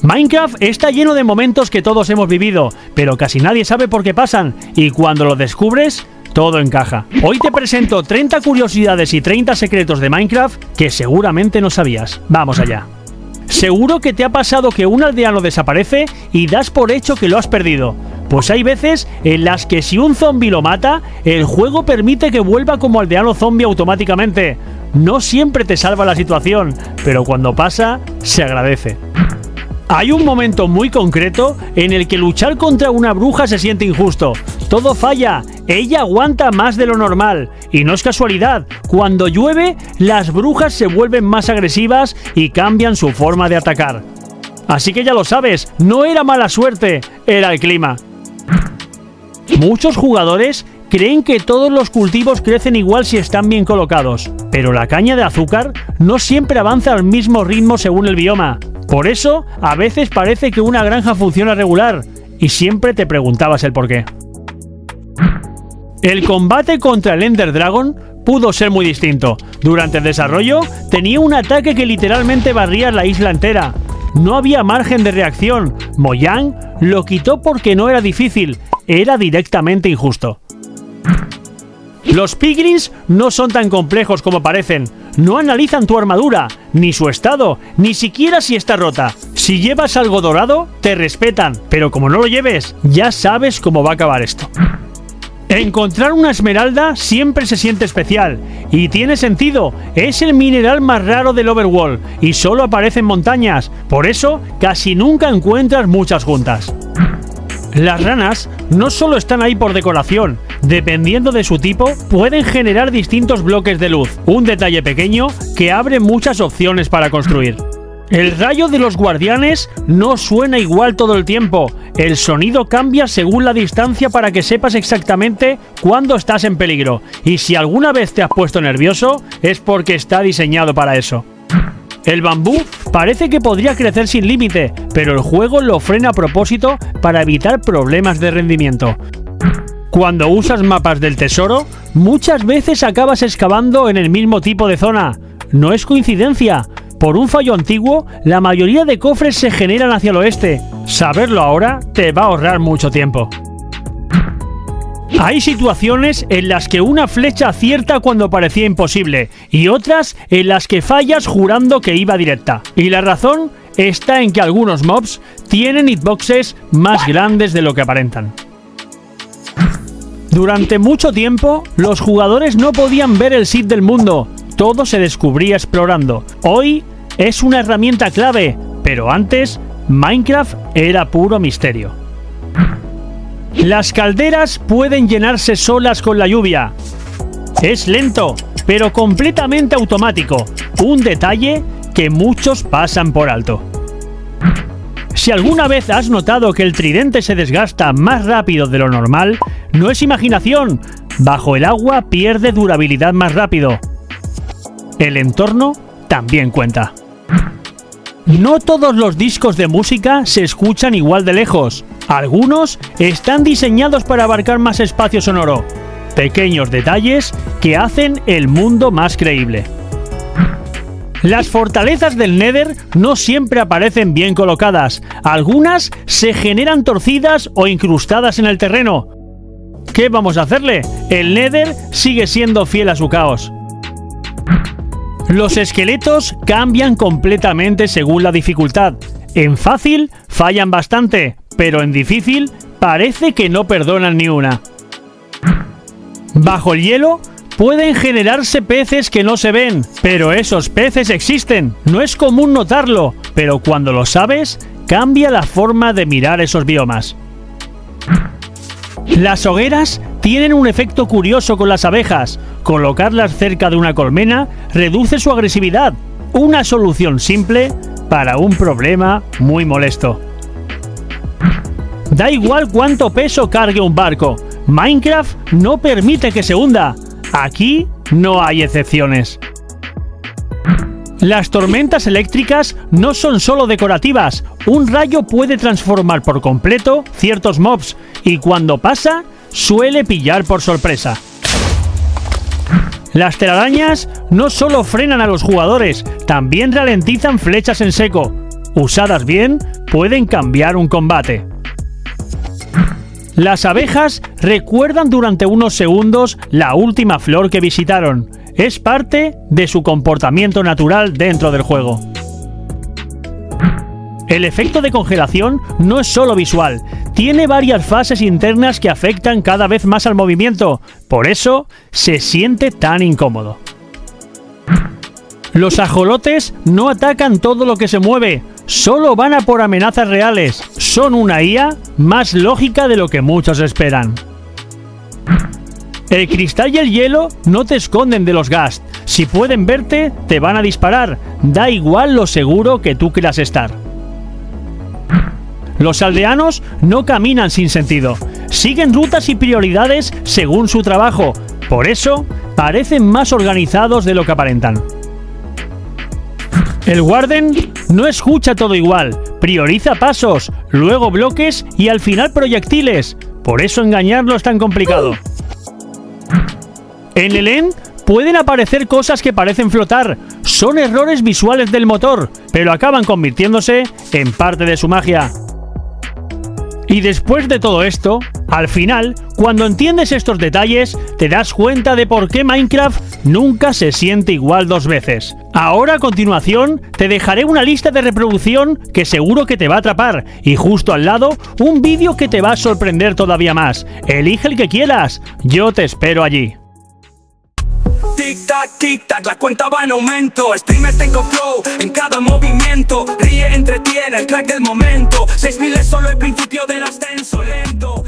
Minecraft está lleno de momentos que todos hemos vivido, pero casi nadie sabe por qué pasan, y cuando lo descubres, todo encaja. Hoy te presento 30 curiosidades y 30 secretos de Minecraft que seguramente no sabías. Vamos allá. Seguro que te ha pasado que un aldeano desaparece y das por hecho que lo has perdido. Pues hay veces en las que si un zombie lo mata, el juego permite que vuelva como aldeano zombie automáticamente. No siempre te salva la situación, pero cuando pasa, se agradece. Hay un momento muy concreto en el que luchar contra una bruja se siente injusto. Todo falla, ella aguanta más de lo normal. Y no es casualidad, cuando llueve, las brujas se vuelven más agresivas y cambian su forma de atacar. Así que ya lo sabes, no era mala suerte, era el clima. Muchos jugadores creen que todos los cultivos crecen igual si están bien colocados, pero la caña de azúcar no siempre avanza al mismo ritmo según el bioma. Por eso, a veces parece que una granja funciona regular, y siempre te preguntabas el porqué. El combate contra el Ender Dragon pudo ser muy distinto. Durante el desarrollo, tenía un ataque que literalmente barría la isla entera. No había margen de reacción. Mojang lo quitó porque no era difícil, era directamente injusto. Los piglins no son tan complejos como parecen. No analizan tu armadura, ni su estado, ni siquiera si está rota. Si llevas algo dorado, te respetan, pero como no lo lleves, ya sabes cómo va a acabar esto. Encontrar una esmeralda siempre se siente especial, y tiene sentido, es el mineral más raro del Overworld, y solo aparece en montañas, por eso casi nunca encuentras muchas juntas. Las ranas no solo están ahí por decoración, dependiendo de su tipo, pueden generar distintos bloques de luz, un detalle pequeño que abre muchas opciones para construir. El rayo de los guardianes no suena igual todo el tiempo, el sonido cambia según la distancia para que sepas exactamente cuándo estás en peligro, y si alguna vez te has puesto nervioso, es porque está diseñado para eso. El bambú parece que podría crecer sin límite, pero el juego lo frena a propósito para evitar problemas de rendimiento. Cuando usas mapas del tesoro, muchas veces acabas excavando en el mismo tipo de zona. No es coincidencia. Por un fallo antiguo, la mayoría de cofres se generan hacia el oeste. Saberlo ahora te va a ahorrar mucho tiempo. Hay situaciones en las que una flecha acierta cuando parecía imposible, y otras en las que fallas jurando que iba directa. Y la razón está en que algunos mobs tienen hitboxes más grandes de lo que aparentan. Durante mucho tiempo, los jugadores no podían ver el seed del mundo. Todo se descubría explorando. Hoy es una herramienta clave, pero antes, Minecraft era puro misterio. Las calderas pueden llenarse solas con la lluvia. Es lento, pero completamente automático. Un detalle que muchos pasan por alto. Si alguna vez has notado que el tridente se desgasta más rápido de lo normal, no es imaginación. Bajo el agua pierde durabilidad más rápido. El entorno también cuenta. No todos los discos de música se escuchan igual de lejos. Algunos están diseñados para abarcar más espacio sonoro. Pequeños detalles que hacen el mundo más creíble. Las fortalezas del Nether no siempre aparecen bien colocadas. Algunas se generan torcidas o incrustadas en el terreno. ¿Qué vamos a hacerle? El Nether sigue siendo fiel a su caos. Los esqueletos cambian completamente según la dificultad. En fácil fallan bastante, pero en difícil parece que no perdonan ni una. Bajo el hielo pueden generarse peces que no se ven, pero esos peces existen. No es común notarlo, pero cuando lo sabes, cambia la forma de mirar esos biomas. Las hogueras tienen un efecto curioso con las abejas. Colocarlas cerca de una colmena reduce su agresividad. Una solución simple para un problema muy molesto. Da igual cuánto peso cargue un barco. Minecraft no permite que se hunda. Aquí no hay excepciones. Las tormentas eléctricas no son solo decorativas. Un rayo puede transformar por completo ciertos mobs, y cuando pasa, suele pillar por sorpresa. Las telarañas no solo frenan a los jugadores, también ralentizan flechas en seco. usadas bien, pueden cambiar un combate. Las abejas recuerdan durante unos segundos la última flor que visitaron. Es parte de su comportamiento natural dentro del juego. El efecto de congelación no es solo visual, tiene varias fases internas que afectan cada vez más al movimiento, por eso se siente tan incómodo. Los ajolotes no atacan todo lo que se mueve, solo van a por amenazas reales, son una IA más lógica de lo que muchos esperan. El cristal y el hielo no te esconden de los Ghast, si pueden verte te van a disparar, da igual lo seguro que tú creas estar. Los aldeanos no caminan sin sentido, siguen rutas y prioridades según su trabajo, por eso parecen más organizados de lo que aparentan. El Warden no escucha todo igual, prioriza pasos, luego bloques y al final proyectiles, por eso engañarlo es tan complicado. En el End pueden aparecer cosas que parecen flotar, son errores visuales del motor, pero acaban convirtiéndose en parte de su magia. Y después de todo esto, al final, cuando entiendes estos detalles, te das cuenta de por qué Minecraft nunca se siente igual dos veces. Ahora a continuación te dejaré una lista de reproducción que seguro que te va a atrapar y justo al lado un vídeo que te va a sorprender todavía más. Elige el que quieras, yo te espero allí. Tic tac, la cuenta va en aumento. Streamer tengo flow en cada movimiento. Ríe, entretiene, el crack del momento. 6000 es solo el principio del ascenso lento.